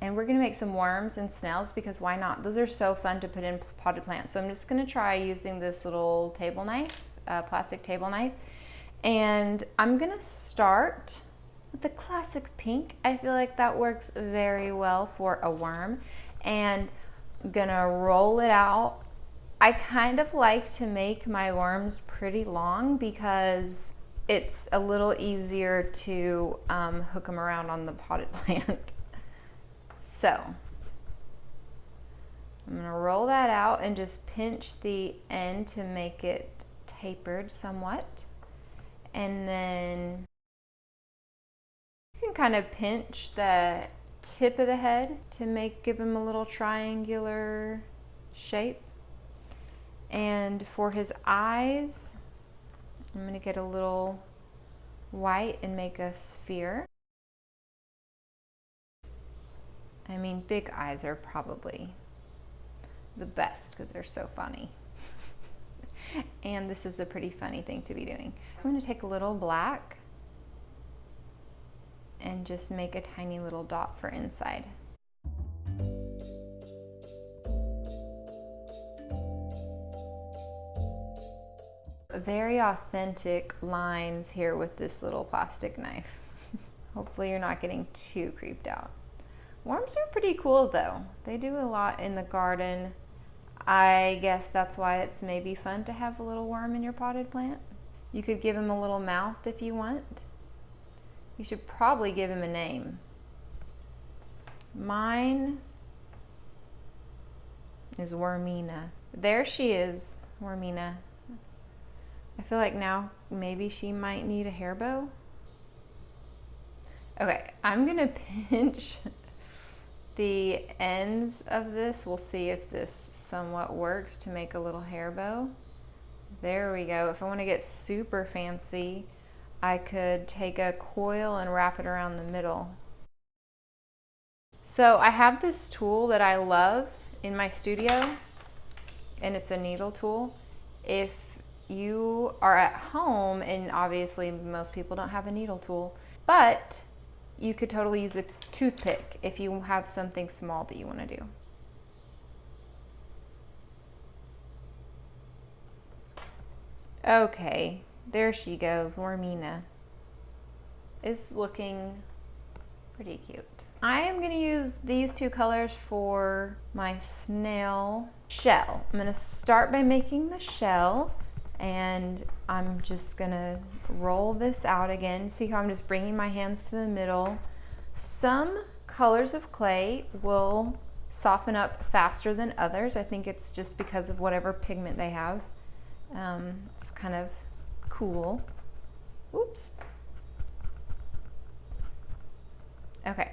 And we're gonna make some worms and snails because why not? Those are so fun to put in potted plants. So I'm just gonna try using this little table knife, plastic table knife. And I'm gonna start with the classic pink. I feel like that works very well for a worm. And I'm gonna roll it out. I kind of like to make my worms pretty long because it's a little easier to hook them around on the potted plant. So I'm gonna roll that out and just pinch the end to make it tapered somewhat. And then you can kind of pinch the tip of the head to give him a little triangular shape. And for his eyes, I'm gonna get a little white and make a sphere. I mean, big eyes are probably the best because they're so funny. And this is a pretty funny thing to be doing. I'm going to take a little black and just make a tiny little dot for inside. Very authentic lines here with this little plastic knife. Hopefully you're not getting too creeped out. Worms are pretty cool though. They do a lot in the garden. I guess that's why it's maybe fun to have a little worm in your potted plant. You could give him a little mouth if you want. You should probably give him a name. Mine is Wormina. There she is, Wormina. I feel like now maybe she might need a hair bow. Okay, I'm gonna pinch the ends of this. We'll see if this somewhat works to make a little hair bow. There we go. If I want to get super fancy, I could take a coil and wrap it around the middle. So I have this tool that I love in my studio, and it's a needle tool. If you are at home, and obviously most people don't have a needle tool, but you could totally use a toothpick if you have something small that you want to do. Okay, there she goes, Wormina. It's looking pretty cute. I am going to use these two colors for my snail shell. I'm going to start by making the shell, and I'm just going to roll this out again. See how I'm just bringing my hands to the middle. Some colors of clay will soften up faster than others. I think it's just because of whatever pigment they have. It's kind of cool. Oops. Okay.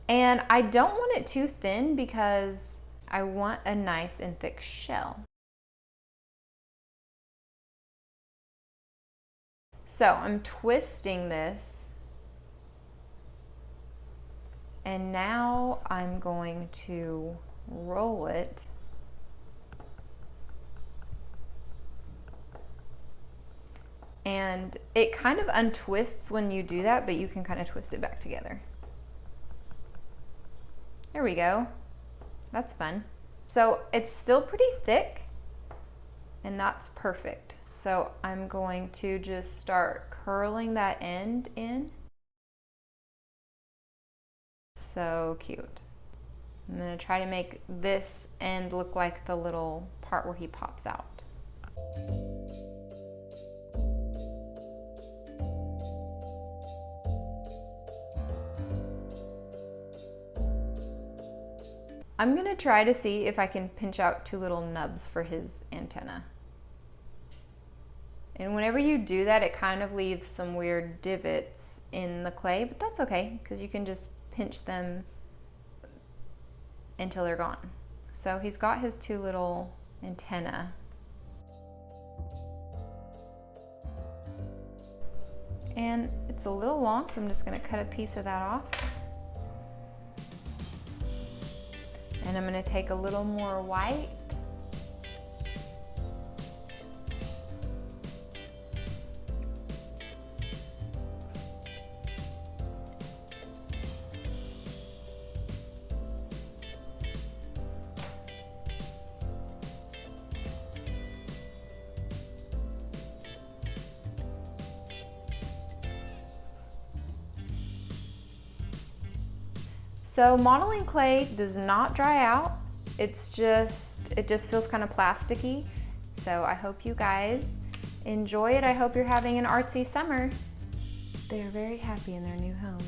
And I don't want it too thin because I want a nice and thick shell. So I'm twisting this, and now I'm going to roll it. And it kind of untwists when you do that, but you can kind of twist it back together. There we go. That's fun. So it's still pretty thick, and that's perfect. So I'm going to just start curling that end in. So cute. I'm going to try to make this end look like the little part where he pops out. I'm going to try to see if I can pinch out two little nubs for his antenna. And whenever you do that, it kind of leaves some weird divots in the clay, but that's okay because you can just pinch them until they're gone. So he's got his two little antenna. And it's a little long, so I'm just going to cut a piece of that off. And I'm going to take a little more white. So modeling clay does not dry out. It just feels kind of plasticky. So I hope you guys enjoy it. I hope you're having an artsy summer. They are very happy in their new home.